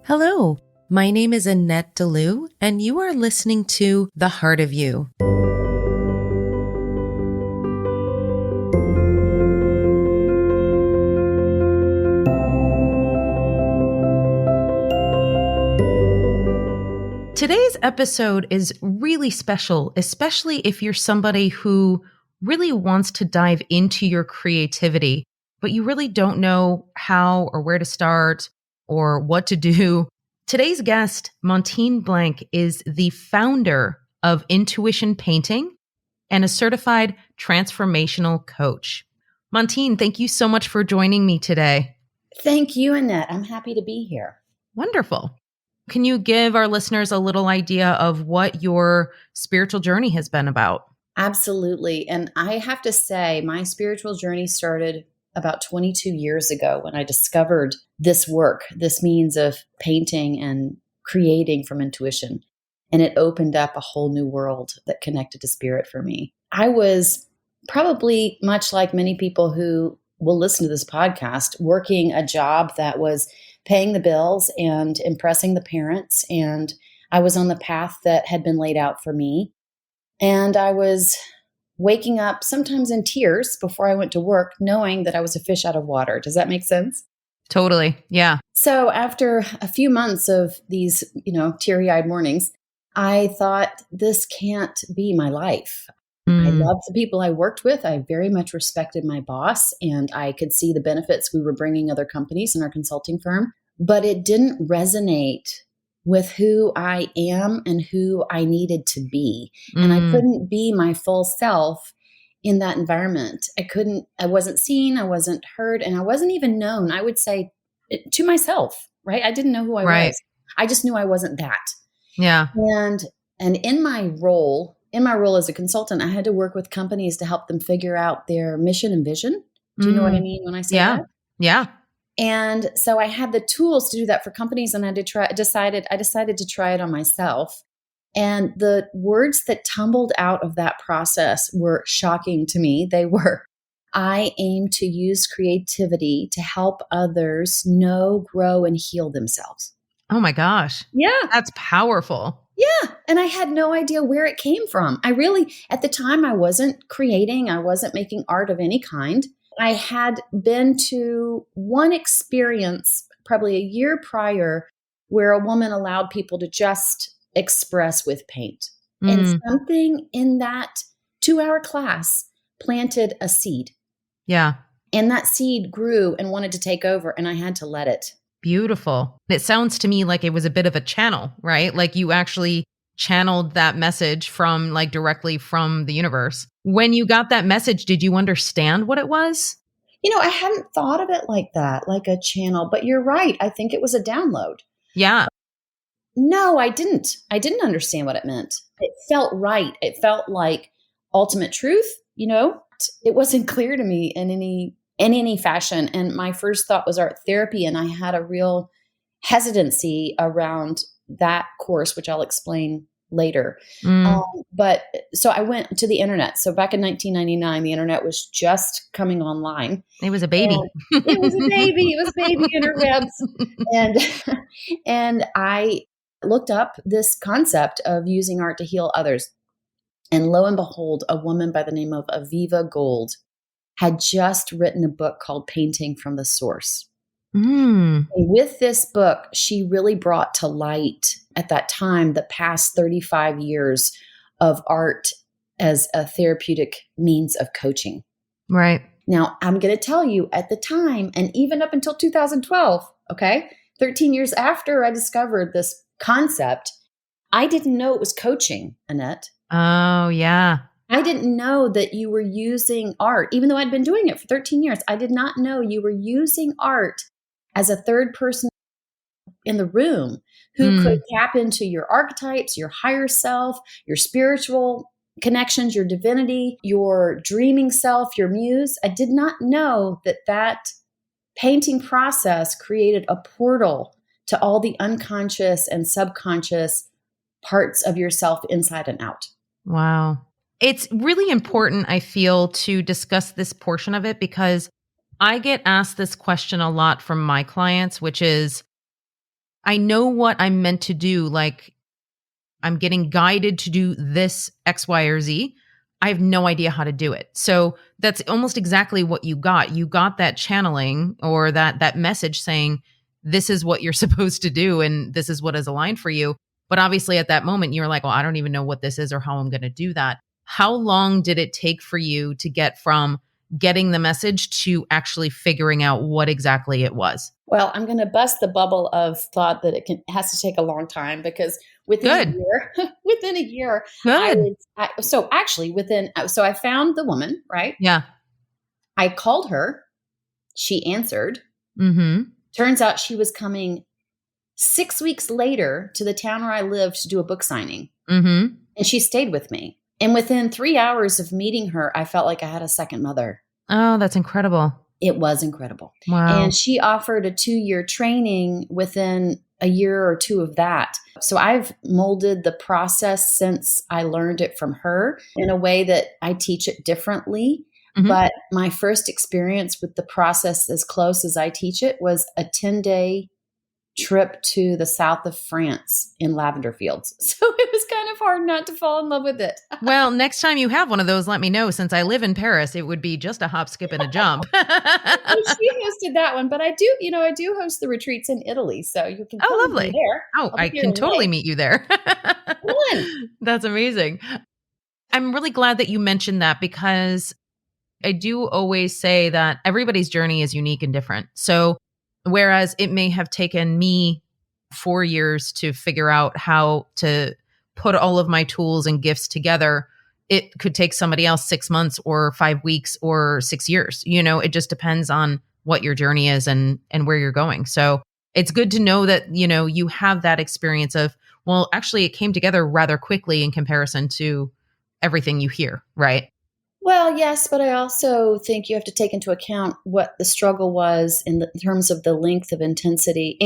Hello, my name is Annette DeLu, and you are listening to The Heart of You. Today's episode is really special, especially if you're somebody who really wants to dive into your creativity, but you really don't know how or where to start or what to do. Today's guest, Montine Blank, is the founder of Intuition Painting and a certified transformational coach. Montine, thank you so much for joining me today. Thank you, Annette. I'm happy to be here. Wonderful. Can you give our listeners a little idea of what your spiritual journey has been about? Absolutely. And I have to say, my spiritual journey started about 22 years ago when I discovered this work, this means of painting and creating from intuition. And it opened up a whole new world that connected to spirit for me. I was probably much like many people who will listen to this podcast, working a job that was paying the bills and impressing the parents. And I was on the path that had been laid out for me. And I was waking up sometimes in tears before I went to work, knowing that I was a fish out of water. Does that make sense? Totally. Yeah. So after a few months of these, teary-eyed mornings, I thought, this can't be my life. I loved the people I worked with. I very much respected my boss, and I could see the benefits we were bringing other companies in our consulting firm, but it didn't resonate with who I am and who I needed to be. And I couldn't be my full self in that environment. I wasn't seen, I wasn't heard, and I wasn't even known, I would say, to myself, right? I didn't know who I was. I just knew I wasn't that. Yeah. And in my role as a consultant, I had to work with companies to help them figure out their mission and vision. Do you know what I mean when I say that? Yeah. And so I had the tools to do that for companies, and I decided to try it on myself. And the words that tumbled out of that process were shocking to me. They were, I aim to use creativity to help others know, grow, and heal themselves. Oh my gosh. Yeah. That's powerful. Yeah. And I had no idea where it came from. At the time, I wasn't creating, I wasn't making art of any kind. I had been to one experience probably a year prior where a woman allowed people to just express with paint. And something in that 2-hour class planted a seed. Yeah. And that seed grew and wanted to take over, and I had to let it. Beautiful. It sounds to me like it was a bit of a channel, right? Like you actually channeled that message from directly from the universe. When you got that message, did you understand what it was? I hadn't thought of it like that, like a channel, but you're right. I think it was a download. Yeah. No, I didn't. I didn't understand what it meant. It felt right. It felt like ultimate truth, It wasn't clear to me in any fashion. And my first thought was art therapy, and I had a real hesitancy around that course, which I'll explain later. But so I went to the internet. So back in 1999, the internet was just coming online. It was a baby. It was a baby. It was baby interwebs. And I looked up this concept of using art to heal others. And lo and behold, a woman by the name of Aviva Gold had just written a book called Painting from the Source. And with this book, she really brought to light at that time the past 35 years of art as a therapeutic means of coaching. Right. Now, I'm going to tell you, at the time, and even up until 2012, 13 years after I discovered this concept, I didn't know it was coaching, Annette. Oh, yeah. I didn't know that you were using art, even though I'd been doing it for 13 years. I did not know you were using art as a third person in the room who could tap into your archetypes, your higher self, your spiritual connections, your divinity, your dreaming self, your muse. I did not know that painting process created a portal to all the unconscious and subconscious parts of yourself inside and out. Wow. It's really important, I feel, to discuss this portion of it because I get asked this question a lot from my clients, which is, I know what I'm meant to do. Like, I'm getting guided to do this X, Y, or Z. I have no idea how to do it. So that's almost exactly what you got. You got that channeling or that message saying, this is what you're supposed to do and this is what is aligned for you. But obviously at that moment you're like, well, I don't even know what this is or how I'm going to do that. How long did it take for you to get from getting the message to actually figuring out what exactly it was? Well, I'm going to bust the bubble of thought that has to take a long time because within a Good. year, within a year, Good. so actually so I found the woman, right? Yeah. I called her. She answered. Mhm. Turns out she was coming 6 weeks later to the town where I live to do a book signing. Mhm. And she stayed with me. And within 3 hours of meeting her, I felt like I had a second mother. Oh, that's incredible. It was incredible. Wow. And she offered a 2-year training within a year or two of that. So I've molded the process since I learned it from her in a way that I teach it differently. Mhm. But my first experience with the process as close as I teach it was a 10-day trip to the south of France in lavender fields. So it was kind of hard not to fall in love with it. Well, next time you have one of those, let me know. Since I live in Paris, it would be just a hop, skip, and a jump. Well, she hosted that one, but I do host the retreats in Italy, so you can come Oh, with me lovely. there. Oh, I'll I be here can in totally May. meet you there. Come on. That's amazing. I'm really glad that you mentioned that because I do always say that everybody's journey is unique and different. So, whereas it may have taken me 4 years to figure out how to put all of my tools and gifts together, it could take somebody else 6 months or 5 weeks or 6 years. It just depends on what your journey is and where you're going. So, it's good to know that, you have that experience of, well, actually, it came together rather quickly in comparison to everything you hear, right? Well, yes, but I also think you have to take into account what the struggle was in terms of the length of intensity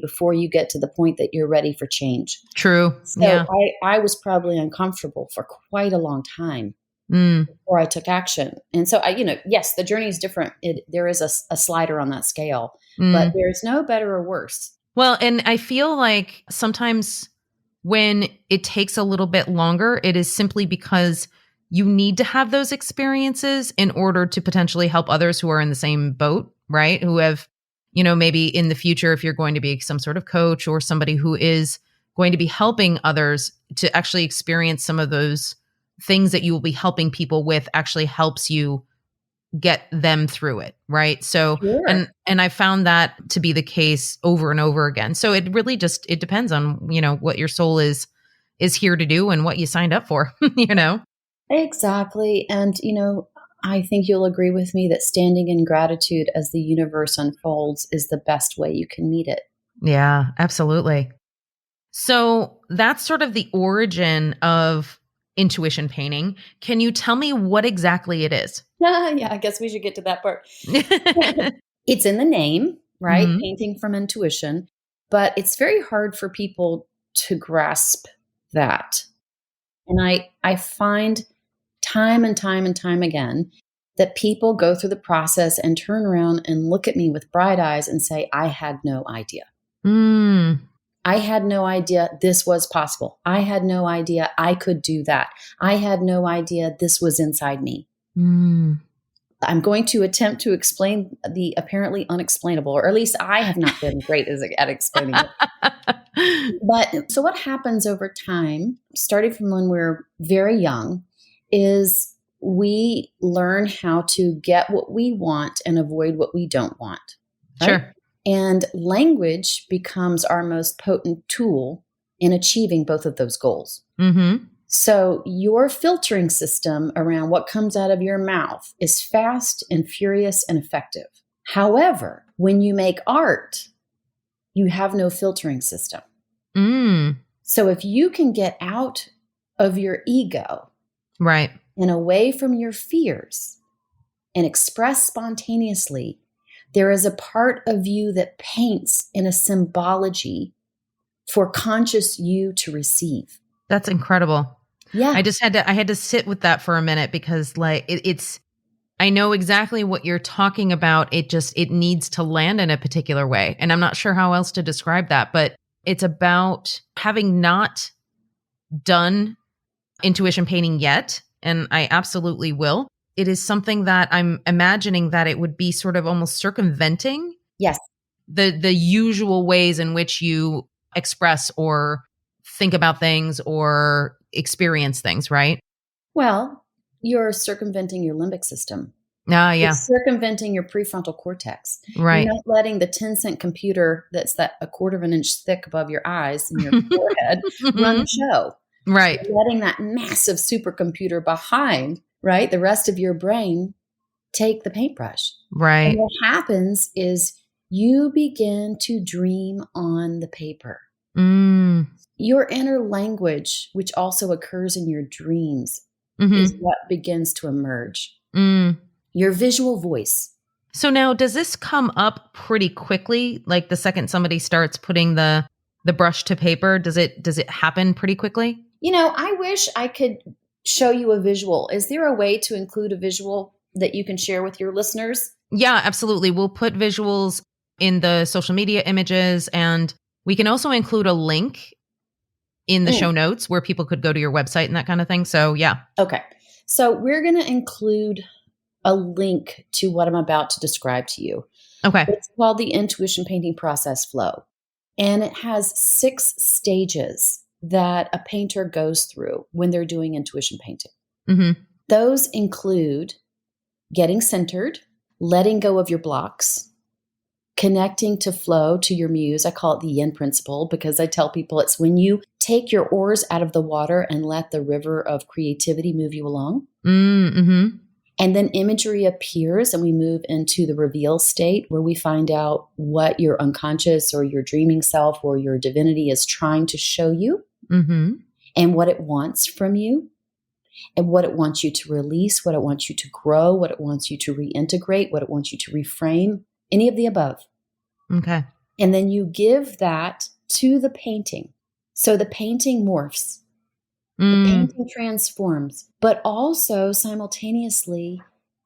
before you get to the point that you're ready for change. True. So Yeah. I was probably uncomfortable for quite a long time Mm, before I took action. And so yes, the journey is different. There is a slider on that scale, but mm. there's no better or worse. Well, and I feel like sometimes when it takes a little bit longer, it is simply because you need to have those experiences in order to potentially help others who are in the same boat, right? Who have, maybe in the future, if you're going to be some sort of coach or somebody who is going to be helping others to actually experience some of those things that you will be helping people with actually helps you get them through it, right? So Sure. and I found that to be the case over and over again. So it really just it depends on, what your soul is here to do and what you signed up for, you know? Exactly. And, I think you'll agree with me that standing in gratitude as the universe unfolds is the best way you can meet it. Yeah, absolutely. So that's sort of the origin of intuition painting. Can you tell me what exactly it is? Yeah, I guess we should get to that part. It's in the name, right? Mhm. Painting from intuition, but it's very hard for people to grasp that. And I find time and time and time again that people go through the process and turn around and look at me with bright eyes and say, I had no idea. Mm. I had no idea this was possible. I had no idea I could do that. I had no idea this was inside me. Mm. I'm going to attempt to explain the apparently unexplainable, or at least I have not been great at explaining it. But so what happens over time, starting from when we're very young, is we learn how to get what we want and avoid what we don't want, right? Sure. And language becomes our most potent tool in achieving both of those goals. Mhm. So, your filtering system around what comes out of your mouth is fast and furious and effective. However, when you make art, you have no filtering system. Mm. So, if you can get out of your ego Right. and away from your fears and express spontaneously, there is a part of you that paints in a symbology for conscious you to receive. That's incredible. Yeah. I had to sit with that for a minute because like it's I know exactly what you're talking about. It needs to land in a particular way. And I'm not sure how else to describe that, but it's about having not done intuition painting yet. And I absolutely will. It is something that I'm imagining that it would be sort of almost circumventing Yes. the usual ways in which you express or think about things or experience things, right? Well, you're circumventing your limbic system. Ah, You're yeah. circumventing your prefrontal cortex. You're Right. not letting the 10-cent computer that's that a quarter of an inch thick above your eyes and your forehead run the show. Right. You're letting that massive supercomputer behind, right, the rest of your brain take the paintbrush. And Right. what happens is you begin to dream on the paper. Mm. Your inner language, which also occurs in your dreams, is Mm-hmm. what begins to emerge. Mm. Your visual voice. So now, does this come up pretty quickly? Like the second somebody starts putting the brush to paper, does it happen pretty quickly? I wish I could show you a visual. Is there a way to include a visual that you can share with your listeners? Yeah, absolutely. We'll put visuals in the social media images, and we can also include a link in the Mm, show notes where people could go to your website and that kind of thing. So yeah. okay. So we're going to include a link to what I'm about to describe to you. Okay. It's called the Intuition Painting Process Flow. And it has 6 stages that a painter goes through when they're doing intuition painting. Mm-hmm. Those include getting centered, letting go of your blocks, connecting to flow, to your muse. I call it the yin principle because I tell people it's when you take your oars out of the water and let the river of creativity move you along. Mm-hmm. And then imagery appears and we move into the reveal state where we find out what your unconscious or your dreaming self or your divinity is trying to show you Mm-hmm. and what it wants from you and what it wants you to release, what it wants you to grow, what it wants you to reintegrate, what it wants you to reframe, any of the above. Okay. And then you give that to the painting. So the painting morphs. The Mm. painting transforms, but also simultaneously,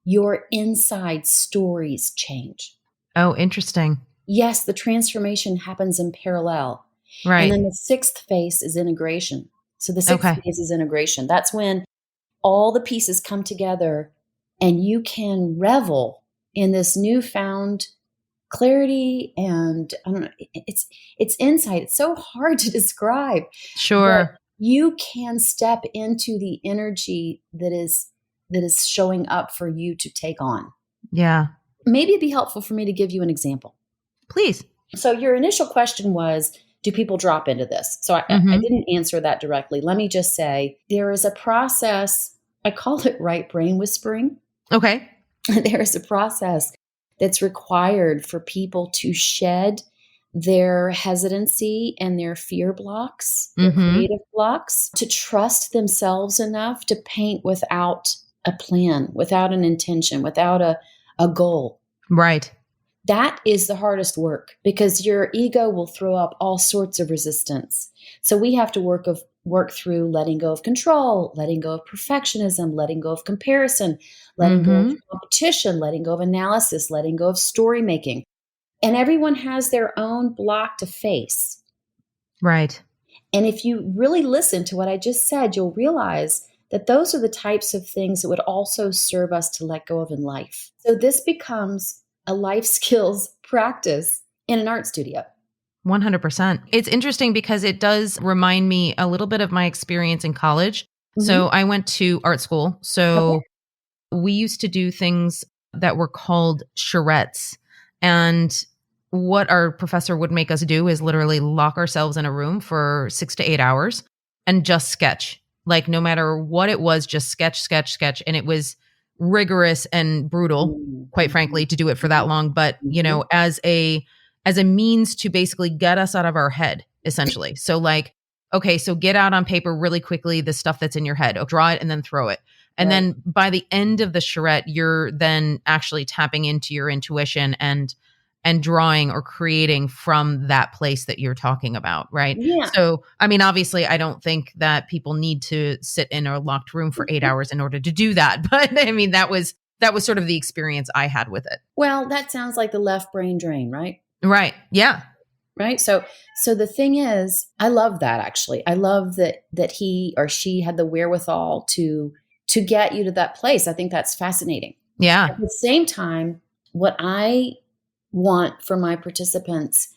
your inside stories change. Oh, interesting. Yes, the transformation happens in parallel. And Right. then the 6th phase is integration. So the 6th Okay. phase is integration. That's when all the pieces come together and you can revel in this newfound clarity and I don't know, it's insight. It's so hard to describe. But Sure. you can step into the energy that is showing up for you to take on. Yeah. Maybe it'd be helpful for me to give you an example. Please. So your initial question was, do people drop into this? So I Mm-hmm. didn't answer that directly. Let me just say there is a process. I call it right brain whispering. Okay. There is a process that's required for people to shed their hesitancy and their fear blocks, their Mm-hmm. creative blocks, to trust themselves enough to paint without a plan, without an intention, without a goal. Right. That is the hardest work because your ego will throw up all sorts of resistance. So we have to work through letting go of control, letting go of perfectionism, letting go of comparison, letting go of Mm-hmm. competition, letting go of analysis, letting go of story making. And everyone has their own block to face. Right. And if you really listen to what I just said, you'll realize that those are the types of things that would also serve us to let go of in life. So this becomes a life skills practice in an art studio. 100%. It's interesting because it does remind me a little bit of my experience in college. So I went to art school. So Okay. we used to do things that were called charrettes. And what our professor would make us do is literally lock ourselves in a room for 6 to 8 hours and just sketch. Like no matter what it was, just sketch, sketch, sketch. And it was rigorous and brutal, quite frankly, to do it for that long. But, Mhm. as a means to basically get us out of our head, essentially. So like, okay, so get out on paper really quickly the stuff that's in your head. Oh, draw it and then throw it. And Right. then by the end of the charrette, you're then actually tapping into your intuition and drawing or creating from that place that you're talking about, right? Yeah. So, I mean, obviously, I don't think that people need to sit in a locked room for 8 hours in order to do that. But I mean, that was That was sort of the experience I had with it. Well, that sounds like the left brain drain, right? Right. Yeah. Right. So the thing is, I love that actually. I love that he or she had the wherewithal to get you to that place. I think that's fascinating. Yeah. At the same time, what I want for my participants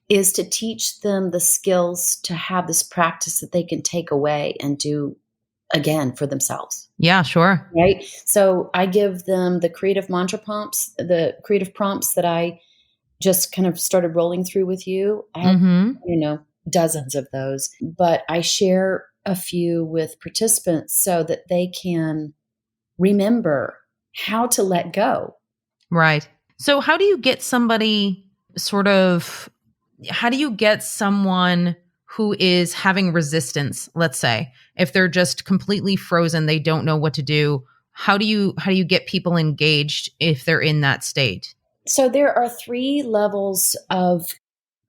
is to teach them the skills to have this practice that they can take away and do again for themselves. Yeah, sure. Right. So I give them the creative mantra prompts, the creative prompts that I just kind of started rolling through with you. I have, dozens of those, but I share a few with participants so that they can remember how to let go. Right. So how do you get somebody how do you get someone who is having resistance, let's say, if they're just completely frozen, they don't know what to do? How do you get people engaged if they're in that state? So there are 3 levels of,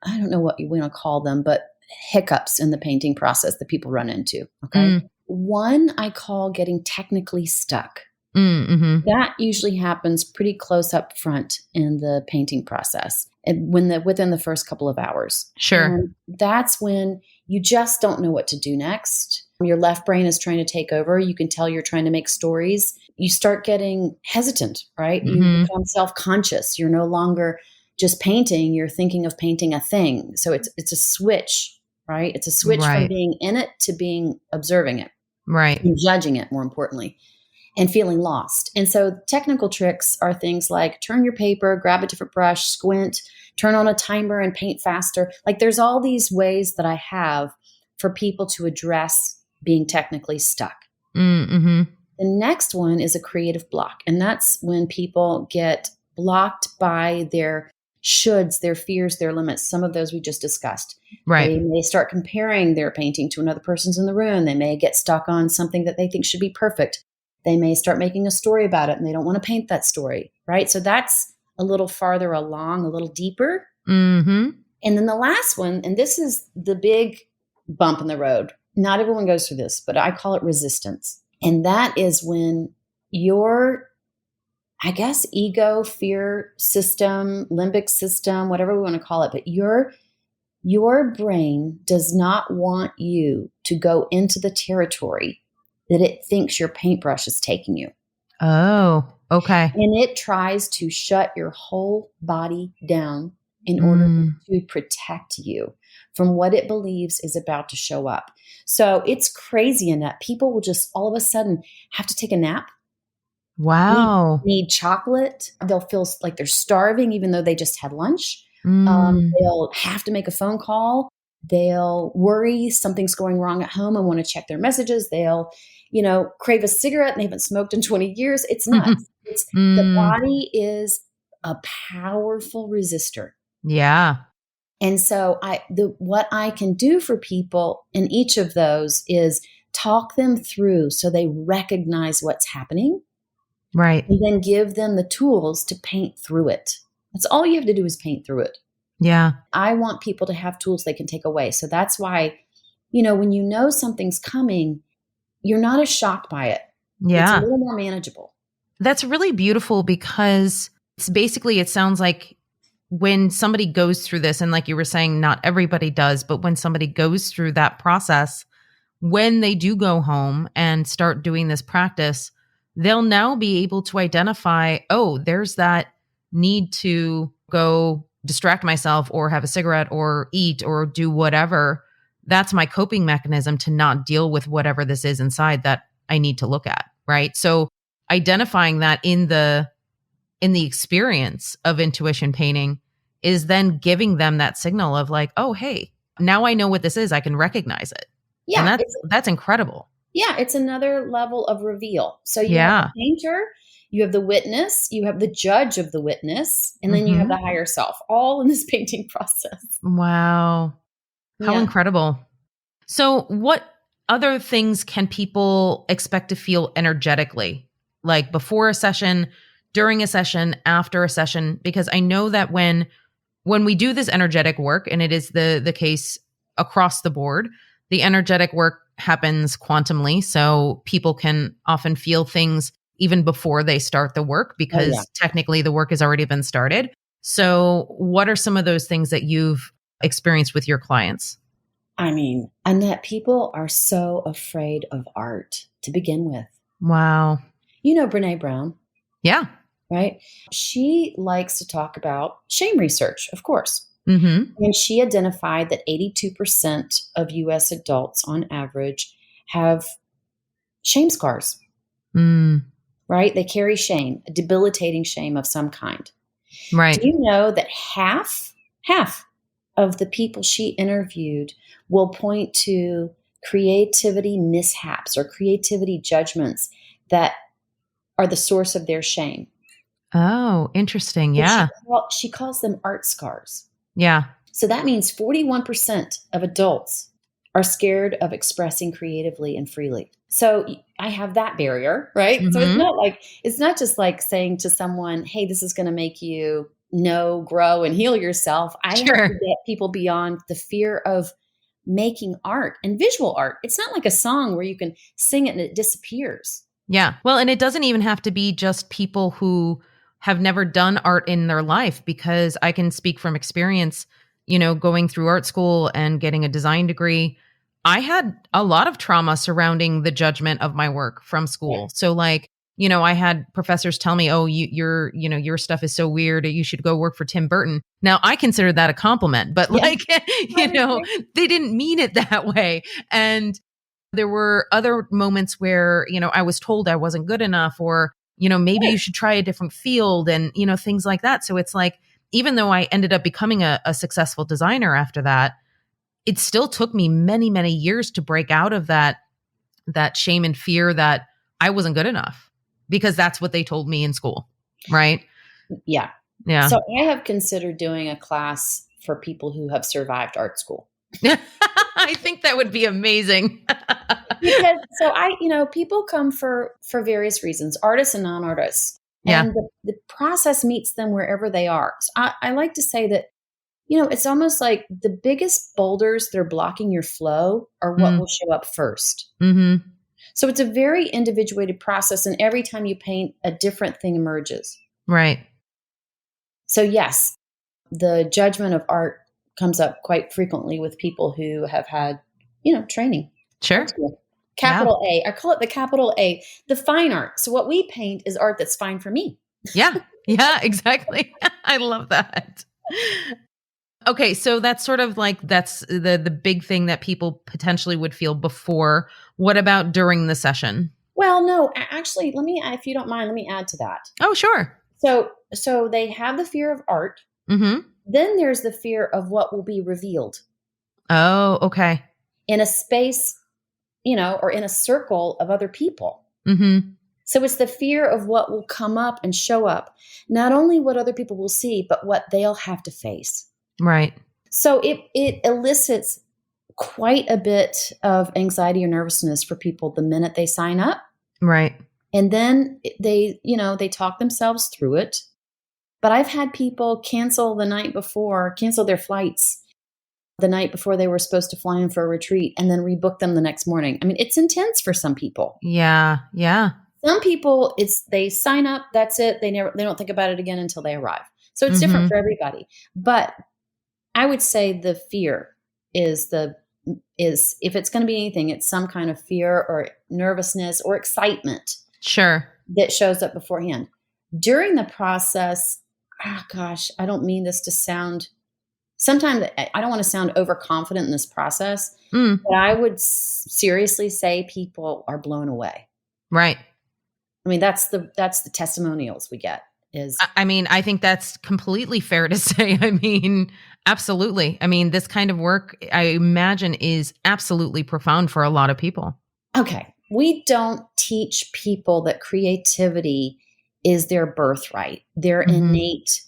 I don't know what you want to call them, but hiccups in the painting process that people run into. Okay. One I call getting technically stuck. Mm-hmm. That usually happens pretty close up front in the painting process and within the first couple of hours. Sure. And that's when you just don't know what to do next. Your left brain is trying to take over. You can tell you're trying to make stories. You start getting hesitant, right? You become self-conscious. You're no longer just painting. You're thinking of painting a thing. So it's a switch, right? It's a switch from being in it to being observing it. Right. And judging it, more importantly, and feeling lost. And so technical tricks are things like turn your paper, grab a different brush, squint, turn on a timer and paint faster. Like there's all these ways that I have for people to address being technically stuck. Mm-hmm. The next one is a creative block. And that's when people get blocked by their shoulds, their fears, their limits. Some of those we just discussed. Right. They may start comparing their painting to another person's in the room. They may get stuck on something that they think should be perfect. They may start making a story about it and they don't want to paint that story, right? So that's a little farther along, a little deeper. Mm-hmm. And then the last one, and this is the big bump in the road. Not everyone goes through this, but I call it resistance. And that is when your, I guess, ego, fear system, limbic system, whatever we want to call it, but your brain does not want you to go into the territory that it thinks your paintbrush is taking you. Oh, okay. And it tries to shut your whole body down in order to protect you from what it believes is about to show up. So it's crazy in that people will just all of a sudden have to take a nap. Wow. Need chocolate. They'll feel like they're starving even though they just had lunch. They'll have to make a phone call. They'll worry something's going wrong at home and want to check their messages. They'll, crave a cigarette and they haven't smoked in 20 years. It's nuts. The body is a powerful resistor. Yeah. And so what I can do for people in each of those is talk them through so they recognize what's happening. Right. And then give them the tools to paint through it. That's all you have to do is paint through it. Yeah. I want people to have tools they can take away. So that's why, when you know something's coming, you're not as shocked by it. Yeah. It's a little more manageable. That's really beautiful because it sounds like when somebody goes through this, and like you were saying, not everybody does, but when somebody goes through that process, when they do go home and start doing this practice, they'll now be able to identify, oh, there's that need to go distract myself or have a cigarette or eat or do whatever. That's my coping mechanism to not deal with whatever this is inside that I need to look at, right? So identifying that in the experience of intuition painting is then giving them that signal of like, oh, hey, now I know what this is. I can recognize it. Yeah. And that's incredible. Yeah. It's another level of reveal. So you have the painter, you have the witness, you have the judge of the witness, and then you have the higher self, all in this painting process. Wow. How incredible. So what other things can people expect to feel energetically, like before a session, during a session, after a session? Because I know that when we do this energetic work, and it is the case across the board, the energetic work happens quantumly. So people can often feel things even before they start the work, Oh, yeah. because technically the work has already been started. So, what are some of those things that you've experienced with your clients? I mean, Annette, people are so afraid of art to begin with. Wow. You know Brene Brown, Yeah. right? She likes to talk about shame research, of course. Mhm. And she identified that 82% of US adults on average have shame scars, Mm. right? They carry shame, a debilitating shame of some kind. Do Right. you know that half of the people she interviewed will point to creativity mishaps or creativity judgments that are the source of their shame? Oh, interesting. And Yeah. she calls them art scars. Yeah. So that means 41% of adults are scared of expressing creatively and freely. So I have that barrier, right? So Mhm. it's not just like saying to someone, "Hey, this is going to make you know, grow and heal yourself." I have to Sure. get people beyond the fear of making art and visual art. It's not like a song where you can sing it and it disappears. Yeah. Well, and it doesn't even have to be just people who have never done art in their life, because I can speak from experience, going through art school and getting a design degree. I had a lot of trauma surrounding the judgment of my work from Yeah. school. So like, I had professors tell me, "Oh, your stuff is so weird. You should go work for Tim Burton." Now, I consider that a compliment, but Yeah. like, I would agree. they didn't mean it that way. And there were other moments where, I was told I wasn't good enough, or, maybe Right. you should try a different field, and, things like that. So it's like, even though I ended up becoming a successful designer after that, it still took me many, many years to break out of that shame and fear that I wasn't good enough, because that's what they told me in school. Right. Yeah. Yeah. So I have considered doing a class for people who have survived art school. I think that would be amazing. Because people come for various reasons, artists and non-artists, Yeah. and the process meets them wherever they are. So I like to say that, it's almost like the biggest boulders that are blocking your flow are what Mm. will show up first. Mhm. So it's a very individuated process, and every time you paint, a different thing emerges. Right. So yes, the judgment of art comes up quite frequently with people who have had, training. Sure. Art school. Yeah. Capital A. I call it the capital A, the fine art. So what we paint is art that's fine for me. Yeah. Yeah, exactly. I love that. Okay, so that's sort of like, that's the big thing that people potentially would feel before. What about during the session? Well, no, actually, if you don't mind, let me add to that. Oh, sure. So they have the fear of art. Mhm. Then there's the fear of what will be revealed Oh, okay. in a space, or in a circle of other people. Mhm. So it's the fear of what will come up and show up, not only what other people will see, but what they'll have to face. Right. So it elicits quite a bit of anxiety or nervousness for people the minute they sign up. Right. And then they talk themselves through it. But I've had people cancel their flights the night before they were supposed to fly in for a retreat, and then rebook them the next morning. I mean, it's intense for some people. Yeah. Yeah. Some people, they sign up, that's it. They don't think about it again until they arrive. So it's different Mhm. for everybody. But I would say the fear is if it's going to be anything, it's some kind of fear or nervousness or excitement Sure. that shows up beforehand. During the process, oh gosh, I don't mean this to sound, sometimes I don't want to sound overconfident in this process, Mm. but I would seriously say people are blown away. Right. I mean, that's the testimonials we get is, I mean, I think that's completely fair to say. I mean, absolutely. I mean, this kind of work, I imagine, is absolutely profound for a lot of people. okay, we don't teach people that creativity is their birthright, their Mhm. innate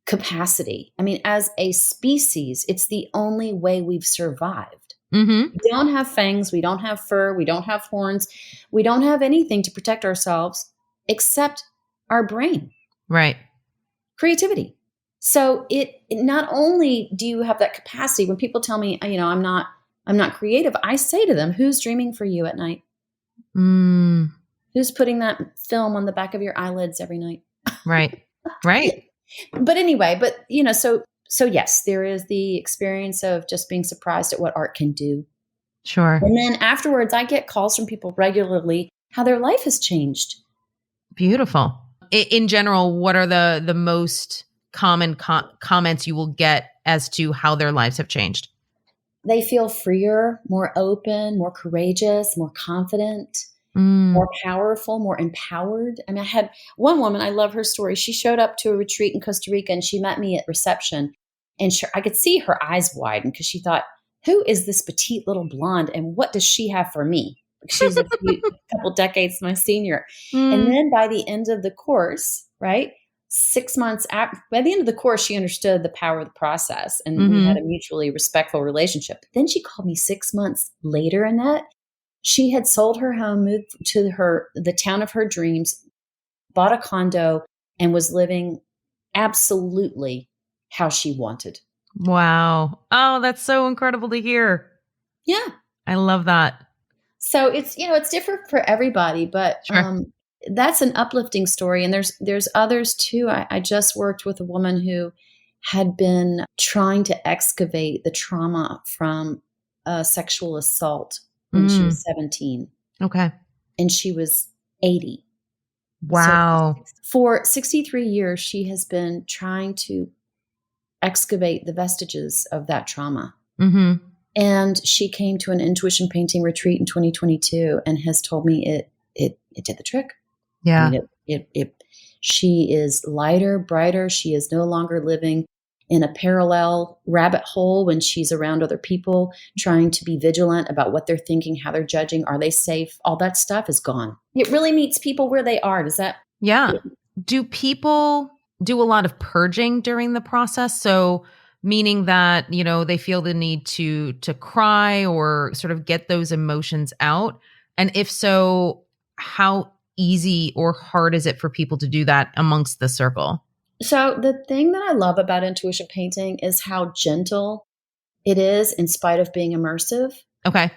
capacity. I mean, as a species, it's the only way we've survived. Mhm. We don't have fangs, we don't have fur, we don't have horns, we don't have anything to protect ourselves except our brain, Right. creativity. So it not only do you have that capacity, when people tell me, I'm not creative, I say to them, who's dreaming for you at night? Mm. Who's putting that film on the back of your eyelids every night? Right. Right. But anyway, so yes, there is the experience of just being surprised at what art can do. Sure. And then afterwards, I get calls from people regularly how their life has changed. Beautiful. In general, what are the most common comments you will get as to how their lives have changed? They feel freer, more open, more courageous, more confident, Mm. more powerful, more empowered. I mean, I had one woman, I love her story. She showed up to a retreat in Costa Rica and she met me at reception. And I could see her eyes widen because she thought, who is this petite little blonde and what does she have for me? She was a couple decades my senior. And Mm. then by the end of the course, right? 6 months after, by the end of the course, she understood the power of the process and we had Mhm. a mutually respectful relationship. Then she called me 6 months later, Annette. She had sold her home, moved to the town of her dreams, bought a condo, and was living absolutely how she wanted. Wow. Oh, that's so incredible to hear. Yeah. I love that. So it's different for everybody, but Sure. that's an uplifting story. And there's others too. I just worked with a woman who had been trying to excavate the trauma from a sexual assault when she Mm. was 17 Okay. and she was 80. So Wow. for 63 years, she has been trying to excavate the vestiges of that trauma. Mhm. And she came to an intuition painting retreat in 2022 and has told me it did the trick. I Yeah. mean, she is lighter, brighter. She is no longer living in a parallel rabbit hole when she's around other people, trying to be vigilant about what they're thinking, how they're judging, are they safe? All that stuff is gone. It really meets people where they are. Does that? Yeah. Do people do a lot of purging during the process? So meaning that, they feel the need to cry or sort of get those emotions out? And if so, how easy or hard is it for people to do that amongst the circle? So the thing that I love about intuition painting is how gentle it is in spite of being immersive. Okay.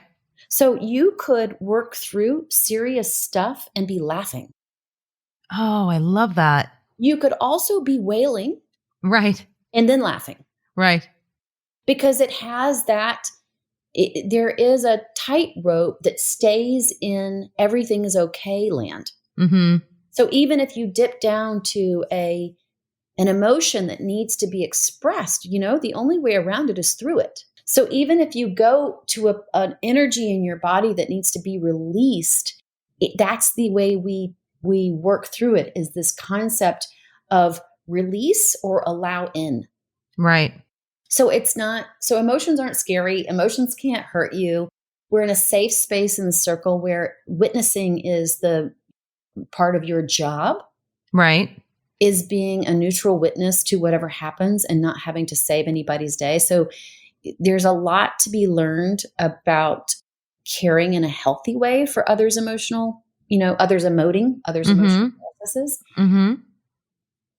So you could work through serious stuff and be laughing. Oh, I love that. You could also be wailing Right. and then laughing Right. because it has there is a tightrope that stays in everything is okay land. Mhm. So even if you dip down to an emotion that needs to be expressed, the only way around it is through it. So even if you go to an energy in your body that needs to be released, that's the way we work through it, is this concept of release or allow in. Right. So emotions aren't scary. Emotions can't hurt you. We're in a safe space in the circle where witnessing is the part of your job, Right. is being a neutral witness to whatever happens and not having to save anybody's day. So there's a lot to be learned about caring in a healthy way for others' others emoting, others' emotional Mhm. processes. Mhm.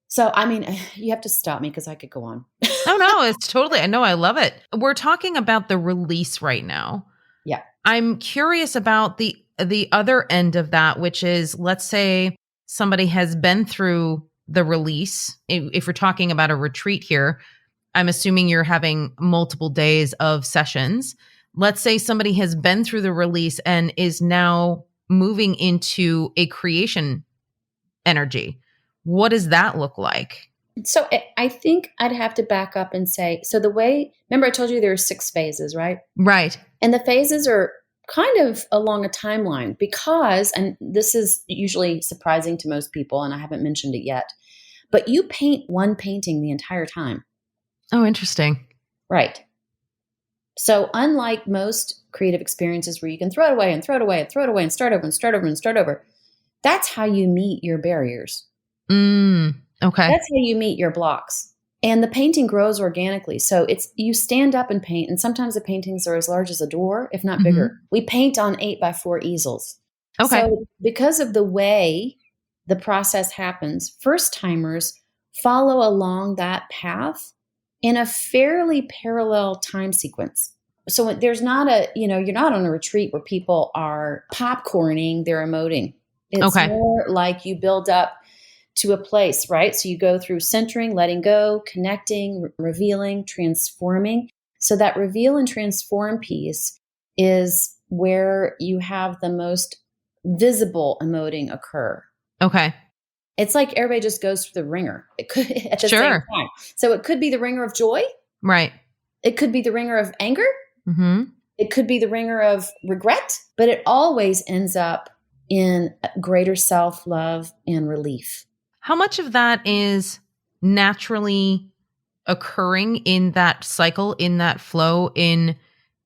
So, I mean, you have to stop me because I could go on. Oh, no, it's totally I know, I love it. We're talking about the release right now. Yeah. I'm curious about the other end of that, which is, let's say somebody has been through the release. If we're talking about a retreat here, I'm assuming you're having multiple days of sessions. Let's say somebody has been through the release and is now moving into a creation energy. What does that look like? So I think I'd have to back up and say, remember I told you there are 6 phases, right? Right. And the phases are kind of along a timeline because, and this is usually surprising to most people, and I haven't mentioned it yet, but you paint one painting the entire time. Oh, interesting. Right. So unlike most creative experiences where you can throw it away and throw it away and throw it away and start over and start over and start over, that's how you meet your barriers. Okay. That's how you meet your blocks. And the painting grows organically. So you stand up and paint, and sometimes the paintings are as large as a door, if not bigger. Mhm. We paint on 8x4 easels. Okay. So because of the way the process happens, first timers follow along that path in a fairly parallel time sequence. So there's not you're not on a retreat where people are popcorning, they're emoting. It's Okay. more like you build up to a place, right? So you go through centering, letting go, connecting, revealing, transforming. So that reveal and transform piece is where you have the most visible emoting occur. Okay. It's like everybody just goes through the ringer. It could at the same Sure. time. So it could be the ringer of joy. Right. It could be the ringer of anger. Mm-hmm. It could be the ringer of regret, but it always ends up in greater self love and relief. How much of that is naturally occurring in that cycle, in that flow, in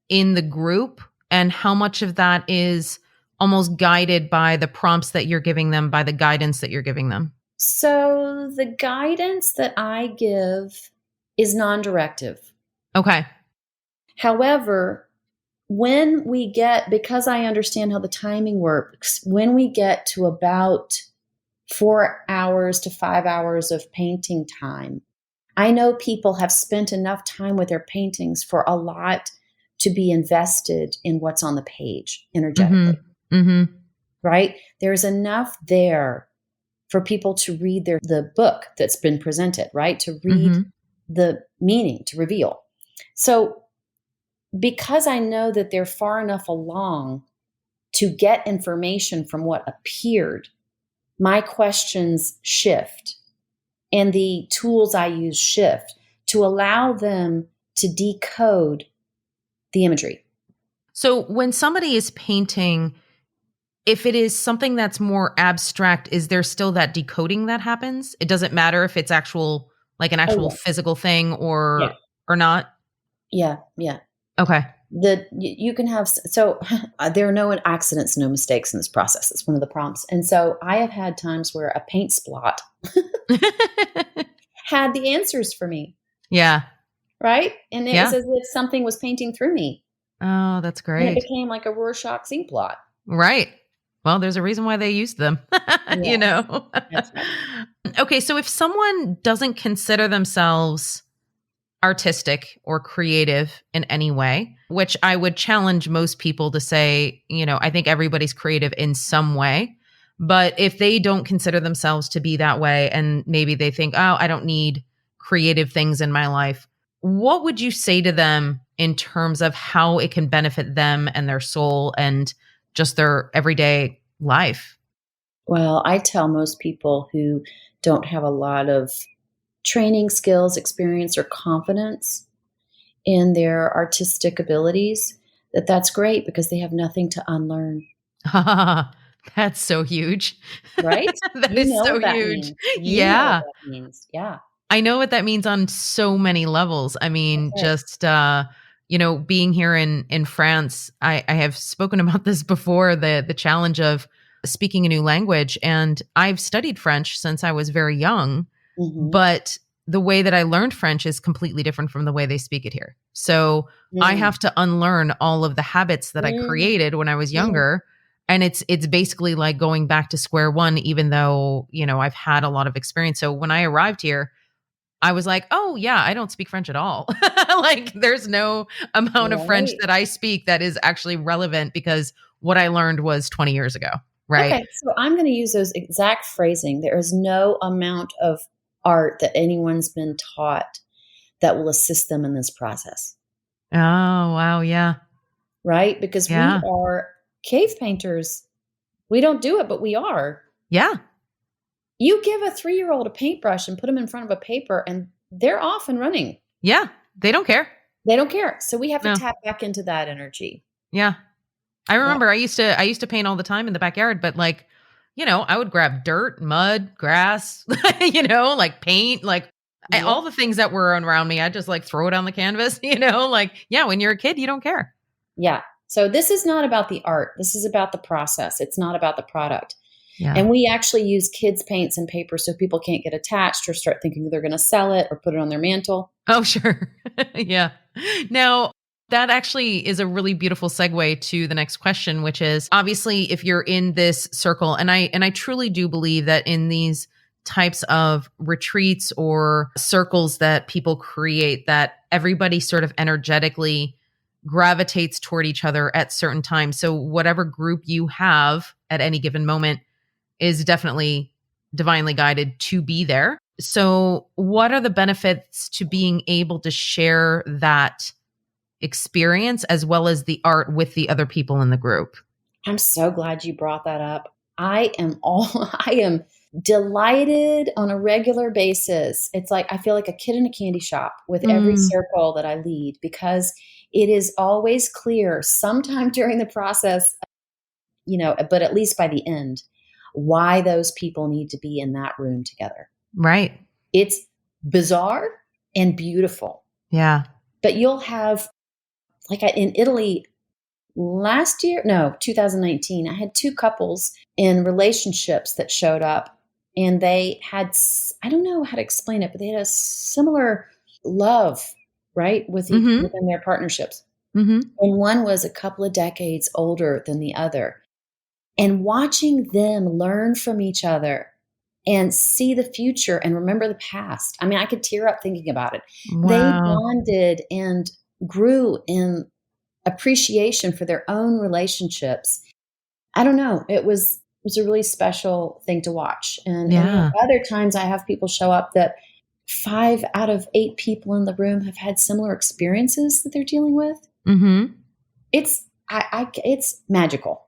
the group, and how much of that is almost guided by the prompts that you're giving them, by the guidance that you're giving them? So the guidance that I give is non directive. Okay. However, when we get, because I understand how the timing works, when we get to about 4 hours to 5 hours of painting time, I know people have spent enough time with their paintings for a lot to be invested in what's on the page energetically, Mm-hmm. Mm-hmm. right? There's enough there for people to read the book that's been presented, right? To read Mm-hmm. the meaning, to reveal. So because I know that they're far enough along to get information from what appeared, my questions shift and the tools I use shift to allow them to decode the imagery. So when somebody is painting, if it is something that's more abstract, is there still that decoding that happens? It doesn't matter if it's actual, like an Oh actual physical thing yeah, or not? yeah, yeah. Okay. You can have, so there are no accidents, no mistakes in this process. It's one of the prompts. And so I have had times where a paint splot had the answers for me, Yeah. right? And it was Yeah. as if something was painting through me, Oh, that's and it great. became like a Rorschach ink blot. Right. Well, there's a reason why they used them, you Yes, know? that's right. Okay. So if someone doesn't consider themselves artistic or creative in any way, which I would challenge most people to say, I think everybody's creative in some way. But if they don't consider themselves to be that way and maybe they think, oh, I don't need creative things in my life, what would you say to them in terms of how it can benefit them and their soul and just their everyday life? Well, I tell most people who don't have a lot of training, skills, experience, or confidence in their artistic abilities that that's great because they have nothing to unlearn, That's so huge. right? That You is know so what that huge. means. You know what Yeah. that means. Yeah, I know what that means on so many levels. I that's mean, right. just being here in France, I have spoken about this before, the challenge of speaking a new language. And I've studied French since I was very young, Mhm. but the way that I learned French is completely different from the way they speak it here. So I Mm. have to unlearn all of the habits that I Mm. created when I was Mm. younger. And it's basically like going back to square one, even though, I've had a lot of experience. So when I arrived here, I was like, "Oh, yeah, I don't speak French at all." Like, there's no amount of French Right. that I speak that is actually relevant because what I learned was 20 years ago, right? Okay, so I'm going to use those exact phrasing. There is no amount of art that anyone's been taught that will assist them in this process, Oh, wow, yeah. right? Because we Yeah. are cave painters. We don't do it, but we are. Yeah. You give a 3-year-old a paintbrush and put them in front of a paper, and they're off and running. Yeah. They don't care. They don't care. So we have to No. tap back into that energy. Yeah. I That remember I used to paint all the time in the backyard, but like, I would grab dirt, mud, grass, like paint, like all Yep. the things that were around me. I just like throw it on the canvas, like, yeah, when you're a kid, you don't care. Yeah. So this is not about the art. This is about the process. It's not about the product. Yeah. And we actually use kids' paints and paper so people can't get attached or start thinking they're going to sell it or put it on their mantle. Oh, sure. Yeah. Now, that actually is a really beautiful segue to the next question, which is obviously if you're in this circle, and I truly do believe that in these types of retreats or circles that people create, that everybody sort of energetically gravitates toward each other at certain times. So whatever group you have at any given moment, is definitely divinely guided to be there. So, what are the benefits to being able to share that experience as well as the art with the other people in the group? I'm so glad you brought that up. I am delighted on a regular basis. It's like I feel like a kid in a candy shop with every Mm, circle that I lead because it is always clear sometime during the process, but at least by the end, why those people need to be in that room together. right. It's bizarre and beautiful. Yeah. But you'll have, in Italy last year, no, 2019, I had two couples in relationships that showed up and they had, I don't know how to explain it, but they had a similar love, right, Mhm. within their partnerships. Mhm. And one was a couple of decades older than the other. And watching them learn from each other and see the future and remember the past. I mean, I could tear up thinking about it. They Wow. bonded and grew in appreciation for their own relationships. I don't know. It was a really special thing to watch. And then Yeah. other times I have people show up that 5 out of 8 people in the room have had similar experiences that they're dealing with. Mhm. It's magical.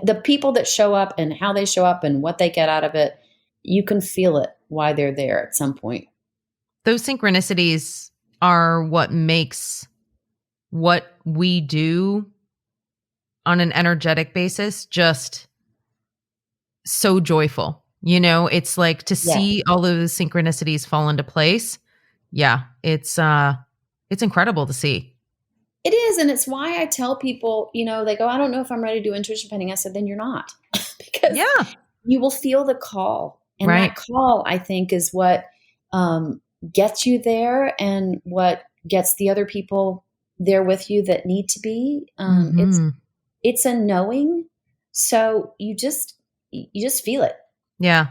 The people that show up and how they show up and what they get out of it, you can feel it why they're there at some point. Those synchronicities are what makes what we do on an energetic basis just so joyful. It's like to Yes. see all of the synchronicities fall into place. Yeah, it's incredible to see. It is, and it's why I tell people, they go, "I don't know if I'm ready to do intuition painting." I said, "Then you're not." Because Yeah, you will feel the call, and right. that call, I think, is what, gets you there and what gets the other people there with you that need to be. Mhm. It's a knowing, so you just feel it. Yeah.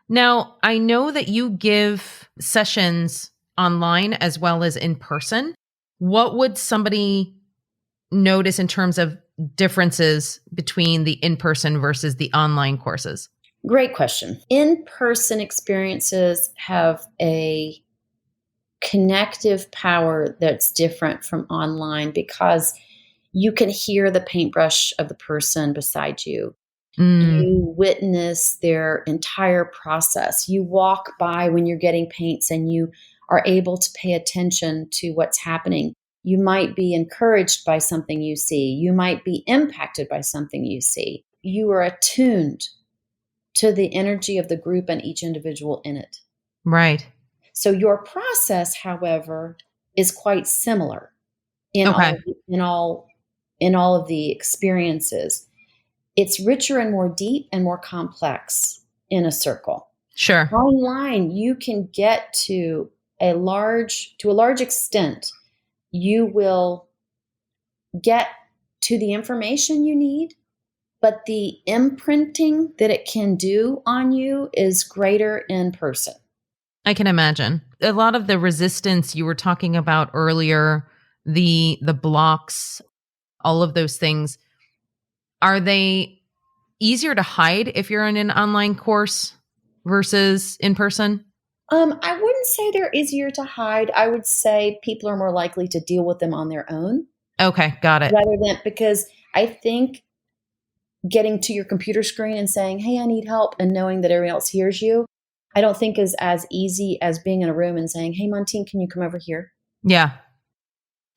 Now, I know that you give sessions online as well as in person. What would somebody notice in terms of differences between the in-person versus the online courses? Great question. In-person experiences have a connective power that's different from online because you can hear the paintbrush of the person beside you. Mm, You witness their entire process. You walk by when you're getting paints and you are able to pay attention to what's happening. You might be encouraged by something you see. You might be impacted by something you see. You are attuned to the energy of the group and each individual in it. right. So your process, however, is quite similar in Okay. all of the experiences. It's richer and more deep and more complex in a circle. Sure. Online, you can get to a large extent, you will get to the information you need, but the imprinting that it can do on you is greater in person. I can imagine. A lot of the resistance you were talking about earlier, the blocks, all of those things, are they easier to hide if you're in an online course versus in person? I wouldn't say they're easier to hide. I would say people are more likely to deal with them on their own Okay, got it. rather than because I think getting to your computer screen and saying, "Hey, I need help," and knowing that everyone else hears you, I don't think is as easy as being in a room and saying, "Hey, Montine, can you come over here?" Yeah,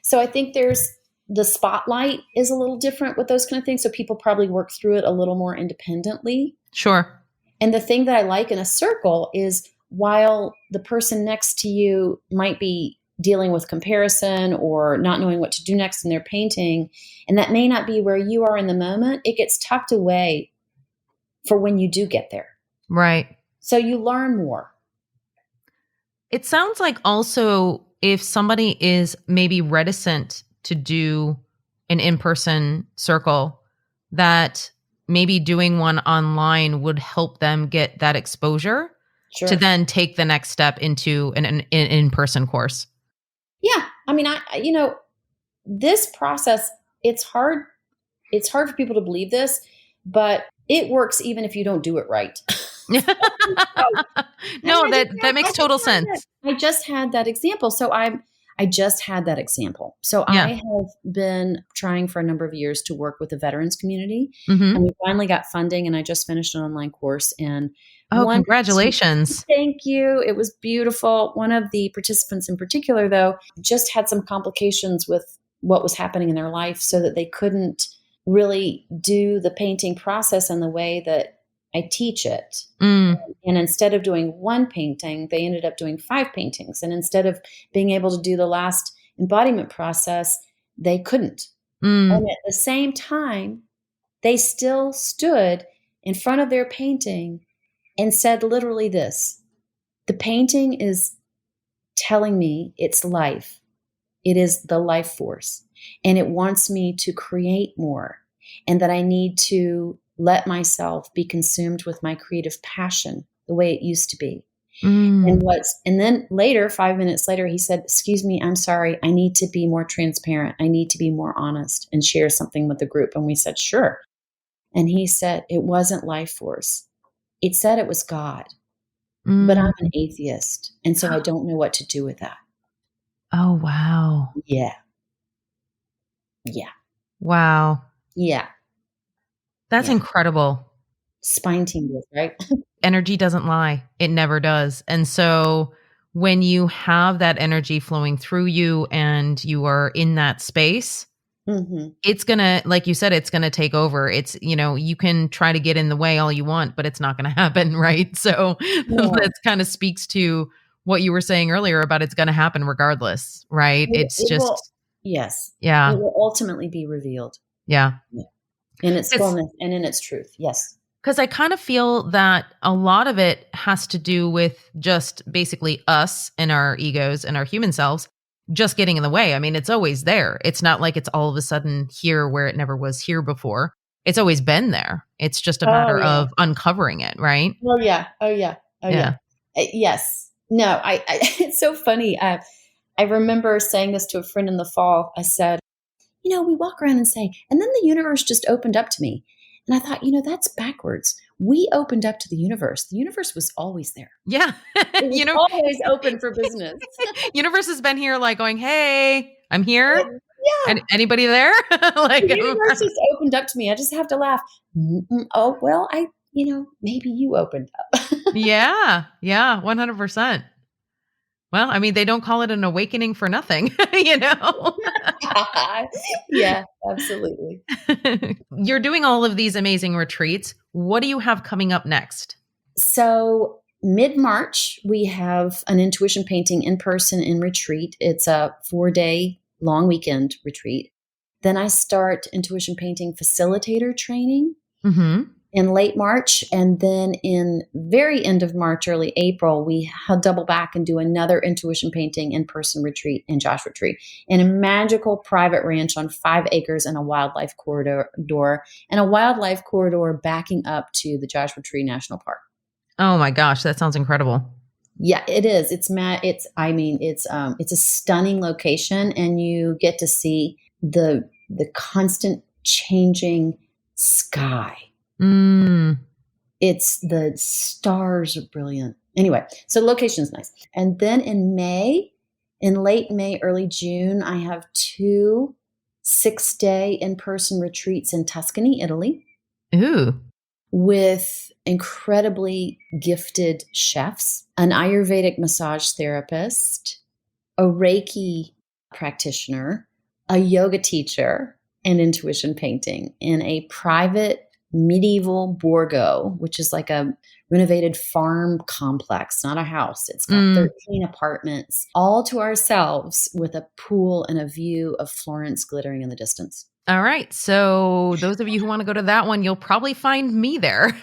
So I think there's the spotlight is a little different with those kind of things. So people probably work through it a little more independently. sure. And the thing that I like in a circle is while the person next to you might be dealing with comparison or not knowing what to do next in their painting, and that may not be where you are in the moment, it gets tucked away for when you do get there. Right. So you learn more. It sounds like also if somebody is maybe reticent to do an in person circle, that maybe doing one online would help them get that exposure to Sure. then take the next step into an in person course. Yeah. I mean, this process, it's hard for people to believe this, but it works even if you don't do it right. And No, that makes total sense. I just had that example. I just had that example. So I Yeah. have been trying for a number of years to work with the veterans community, and Hmm. we finally got funding, and I just finished an online course. And Oh, one, congratulations. thank you. It was beautiful. One of the participants in particular, though, just had some complications with what was happening in their life, so that they couldn't really do the painting process in the way that I teach it. Mm, And instead of doing one painting, they ended up doing 5 paintings. And instead of being able to do the last embodiment process, they couldn't. mm, And at the same time, they still stood in front of their painting and said literally this: the painting is telling me it's life. It is the life force. And it wants me to create more, and that I need to let myself be consumed with my creative passion the way it used to be. mm. And then later, 5 minutes later, he said, "Excuse me, I'm sorry. I need to be more transparent. I need to be more honest and share something with the group." And we said, "Sure." And he said, "It wasn't life force. It said it was God, but I'm Mm. an atheist. And so I don't know what to do with that." Oh, wow. Yeah. Yeah. Wow. Yeah. That's Yeah. incredible. Spine tingles, right? Energy doesn't lie. It never does. And so when you have that energy flowing through you and you are in that space, Hmm. it's going to, like you said, it's going to take over. It's, you can try to get in the way all you want, but it's not going to happen. Right. So No, that kind of speaks to what you were saying earlier about it's going to happen regardless. Right. It's it will, just, yes, it yeah. will ultimately be revealed. Yeah. Yeah. In its It's fullness and in its truth. Yes. because I kind of feel that a lot of it has to do with just basically us and our egos and our human selves just getting in the way. I mean, it's always there. It's not like it's all of a sudden here where it never was here before. It's always been there. It's just a Oh, matter yeah. of uncovering it, right? Oh, yeah. Oh, yeah. Oh, yeah. Yeah. Yes. No, it's so funny. I remember saying this to a friend in the fall. I said, we walk around and say, and then the universe just opened up to me. And I thought, that's backwards. We opened up to the universe. The universe was always there. Yeah. It was you know, always open for business. universe has been here like going, "Hey, I'm here. Yeah. Anybody there?" The like universe just opened up to me. I just have to laugh. Oh, well, maybe you opened up. yeah. Yeah, 100%. Well, I mean, they don't call it an awakening for nothing, you know? Yeah, absolutely. You're doing all of these amazing retreats. What do you have coming up next? So, mid-March, we have an intuition painting in person in retreat. It's a 4-day long weekend retreat. Then I start intuition painting facilitator training Mhm. in late March. And then in very end of March, early April, we double back and do another intuition painting in-person retreat in Joshua Tree in a magical private ranch on 5 acres and a wildlife corridor backing up to the Joshua Tree National Park. Oh my gosh, that sounds incredible. Yeah, it is. It's a stunning location, and you get to see the constant changing sky. Mm. It's the stars are brilliant. Anyway, so location's nice. And then in late May, early June, I have 2 6-day in-person retreats in Tuscany, Italy, Ooh. with incredibly gifted chefs, an Ayurvedic massage therapist, a Reiki practitioner, a yoga teacher, and intuition painting in a private medieval Borgo, which is like a renovated farm complex, not a house. It's got Mm. 13 apartments, all to ourselves, with a pool and a view of Florence glittering in the distance. All right. So those of you who want to go to that one, you'll probably find me there.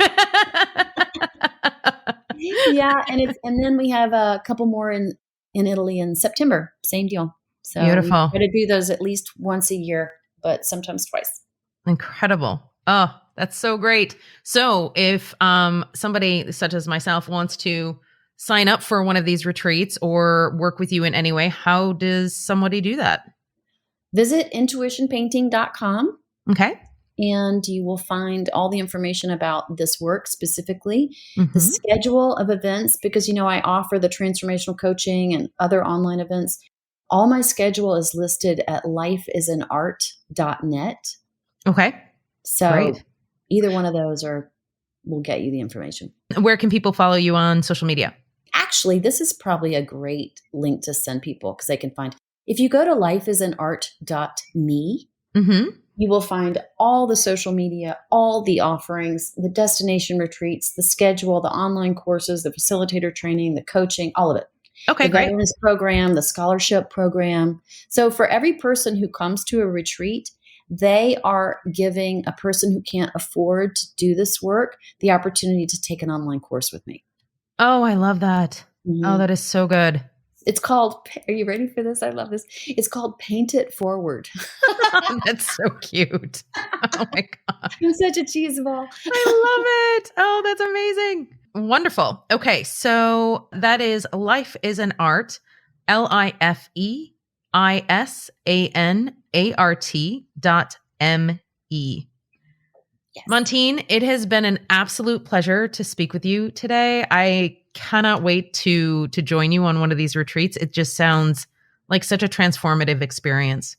Yeah, and then we have a couple more in Italy in September. Same deal. So we Beautiful. try to do those at least once a year, but sometimes twice. Incredible. Oh, that's so great. So if somebody such as myself wants to sign up for one of these retreats or work with you in any way, how does somebody do that? Visit intuitionpainting.com. Okay. and you will find all the information about this work specifically, the Mm-hmm. schedule of events, because, I offer the transformational coaching and other online events. All my schedule is listed at lifeisanart.net. Okay. So Great. either one of those will get you the information. Where can people follow you on social media? Actually, this is probably a great link to send people because they can find. If you go to lifeisanart.me, Mm-hmm. you will find all the social media, all the offerings, the destination retreats, the schedule, the online courses, the facilitator training, the coaching, all of it. Okay, The great. veterans program, the scholarship program. So for every person who comes to a retreat, they are giving a person who can't afford to do this work the opportunity to take an online course with me. Oh, I love that. Oh, Mhm. that is so good. It's called, are you ready for this? I love this. It's called Paint It Forward. That's so cute. Oh my God. I'm such a cheeseball. I love it. Oh, that's amazing. Wonderful. Okay. So that is Life is an Art, LifeisanArt.me. Yes. Montine, it has been an absolute pleasure to speak with you today. I cannot wait to join you on one of these retreats. It just sounds like such a transformative experience.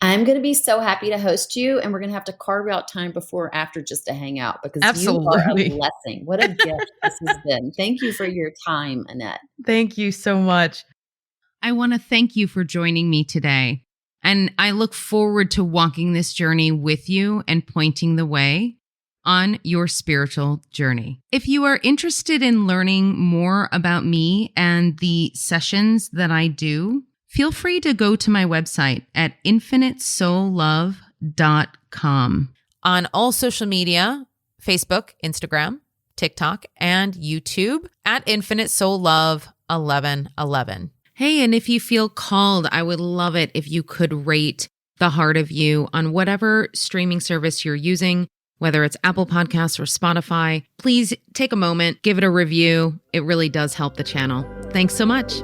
I'm going to be so happy to host you, and we're going to have to carve out time before or after just to hang out because you are a Absolutely. blessing. What a gift this has been. Thank you for your time, Annette. Thank you so much. I want to thank you for joining me today. And I look forward to walking this journey with you and pointing the way on your spiritual journey. If you are interested in learning more about me and the sessions that I do, feel free to go to my website at infinitesoullove.com. On all social media, Facebook, Instagram, TikTok, and YouTube at Infinite Soul Love 1111. Hey, and if you feel called, I would love it if you could rate The Heart of You on whatever streaming service you're using, whether it's Apple Podcasts or Spotify. Please take a moment, give it a review. It really does help the channel. Thanks so much.